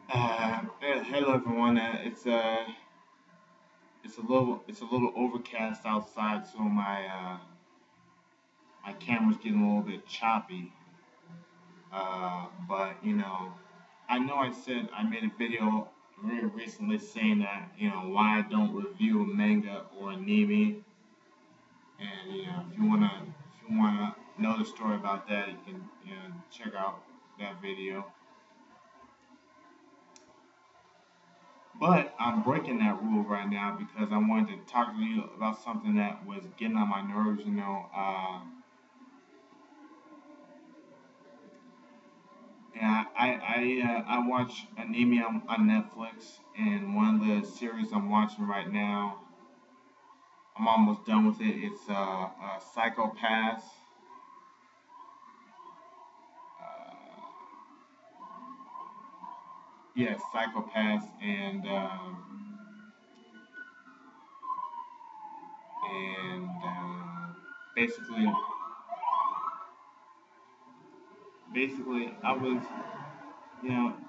Hello everyone. It's a little overcast outside, so my camera's getting a little bit choppy. But I know I made a video very recently saying that why I don't review manga or anime, and if you wanna know the story about that, you can check out that video. But I'm breaking that rule right now because I wanted to talk to you about something that was getting on my nerves. And I watch anime on Netflix, and one of the series I'm watching right now, I'm almost done with it. It's Psychopaths. Yes, Psychopaths, and basically, I was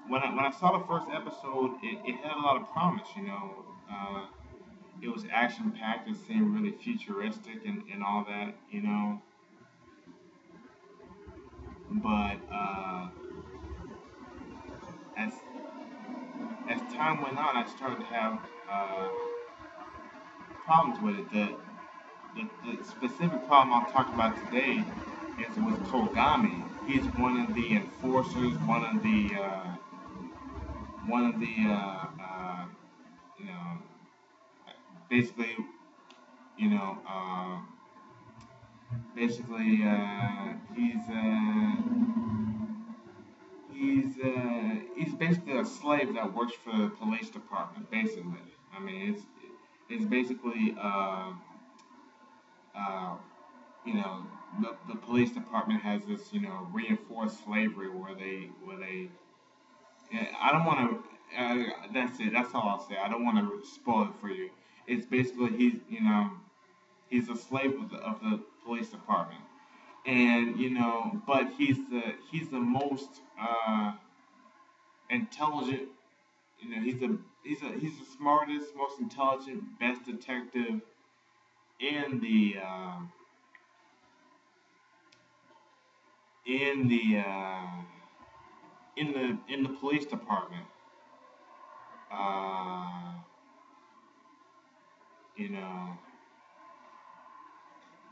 when I saw the first episode, it had a lot of promise. It was action packed. It seemed really futuristic and all that. But as as time went on, I started to have uh, problems with it. The specific problem I'll talk about today is with Kogami. He's one of the enforcers, one of the you know basically you know basically he's basically a slave that works for the police department. Basically, I mean it's basically uh, you know the police department has this reinforced slavery where they yeah, I don't want to. That's it. That's all I'll say. I don't want to spoil it for you. It's basically he's a slave of the police department, and but he's the most intelligent. He's the smartest, most intelligent, best detective in the uh, in the in the police department. Uh, you know,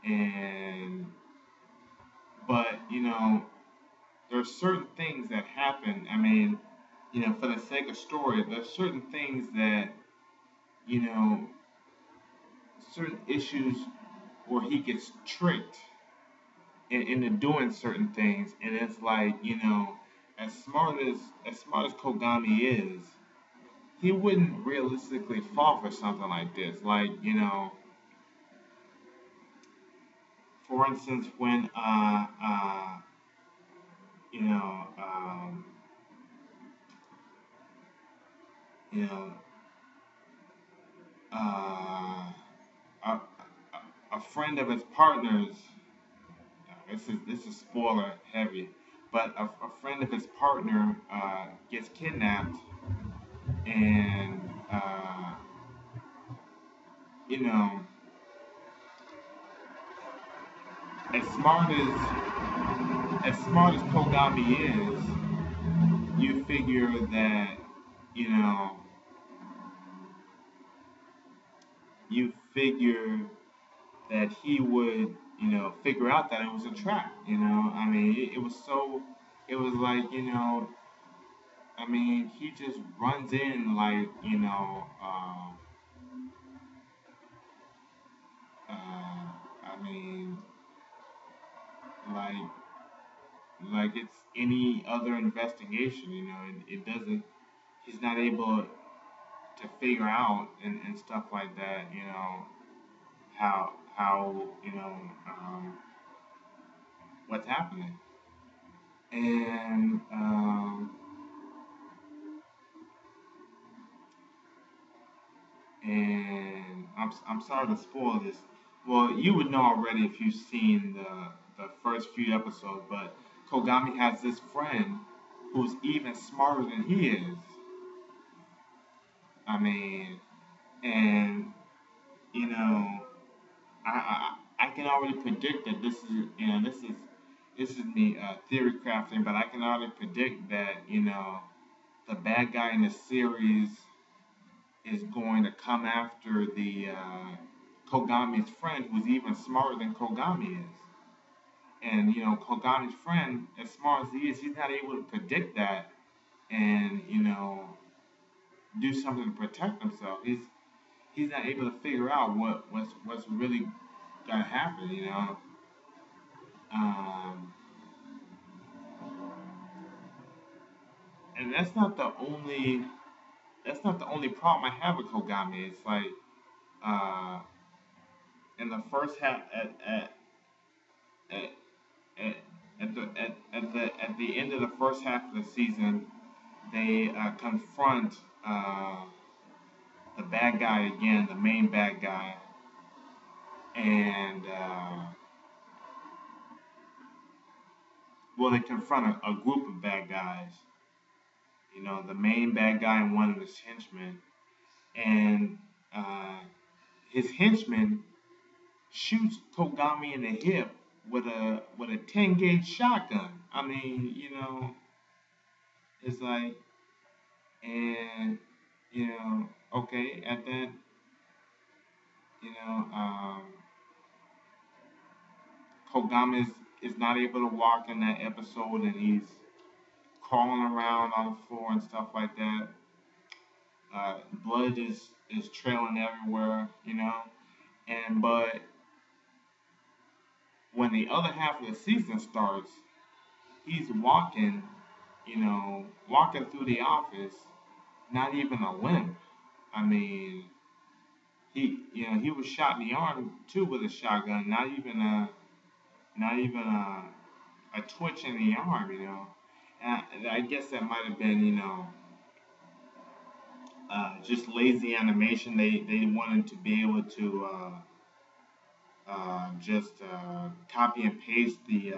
and but there's certain things that happen. I mean, for the sake of story, there's certain things that you know, certain issues where he gets tricked into doing certain things, and it's like as smart as Kogami is, he wouldn't realistically fall for something like this. Like for instance, when you know you know uh, a, a friend of his partner's. This is spoiler heavy, but a friend of his partner gets kidnapped, and you know, as smart as Kogami is, you figure that you know you figure that he would figure out that it was a trap. I mean, it was so. It was like I mean, he just runs in like I mean, like it's any other investigation. It doesn't. He's not able to figure out and stuff like that. How what's happening, and I'm sorry to spoil this. Well, you would know already if you've seen the first few episodes, but Kogami has this friend who's even smarter than he is, I mean, and you know, I can already predict that this is me theory crafting, but I can already predict that the bad guy in the series is going to come after the Kogami's friend, who's even smarter than Kogami is. And Kogami's friend, as smart as he is, he's not able to predict that and do something to protect himself. He's not able to figure out what's really gonna happen. Um, and that's not the only problem I have with Kogami. It's like uh, in the first half at at at the end of the first half of the season, they confront the bad guy again, the main bad guy, and well, they confront a group of bad guys. The main bad guy and one of his henchmen, and uh, his henchman shoots Kogami in the hip with a 10 gauge shotgun. I mean, it's like, and okay, at that, you know, um, Kogami is not able to walk in that episode, and he's crawling around on the floor and stuff like that. Blood is trailing everywhere, and but when the other half of the season starts, he's walking through the office, not even a limp. I mean, he was shot in the arm too with a shotgun, not even a twitch in the arm. And I guess that might have been, just lazy animation. They wanted to be able to just copy and paste the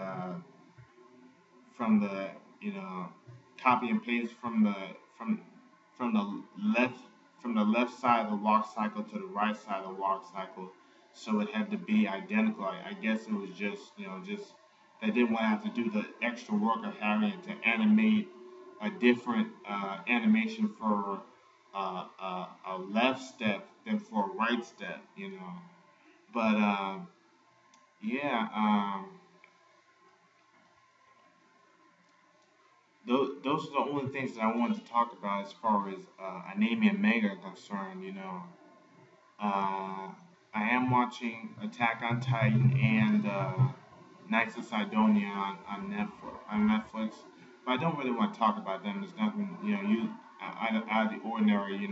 from the you know copy and paste from from the left from the left side of the walk cycle to the right side of the walk cycle, so it had to be identical. I guess it was just they didn't want to have to do the extra work of having to animate a different animation for a left step than for a right step. But yeah, those are the only things that I wanted to talk about as far as anime and manga are concerned. I am watching Attack on Titan and Knights of Sidonia on Netflix, but I don't really want to talk about them. There's nothing, out of the ordinary.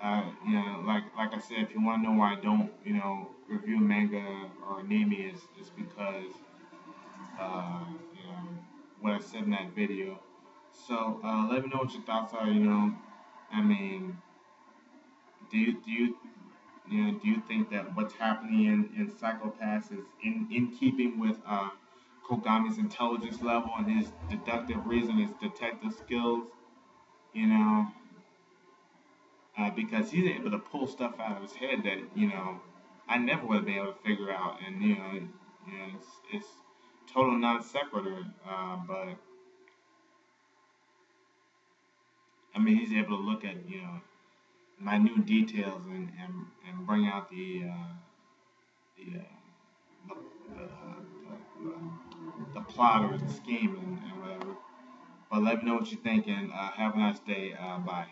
Like I said, if you want to know why I don't, review manga or anime is because uh, you know, what I said in that video. So let me know what your thoughts are. I mean, do you think that what's happening in Psychopaths is in keeping with Kogami's intelligence level and his deductive reason, his detective skills? You know, because he's able to pull stuff out of his head that I never would have been able to figure out, and it's total non sequitur. But I mean, he's able to look at minute details and bring out the the, the plot or the scheme and whatever. But let me know what you think, and have a nice day. Bye.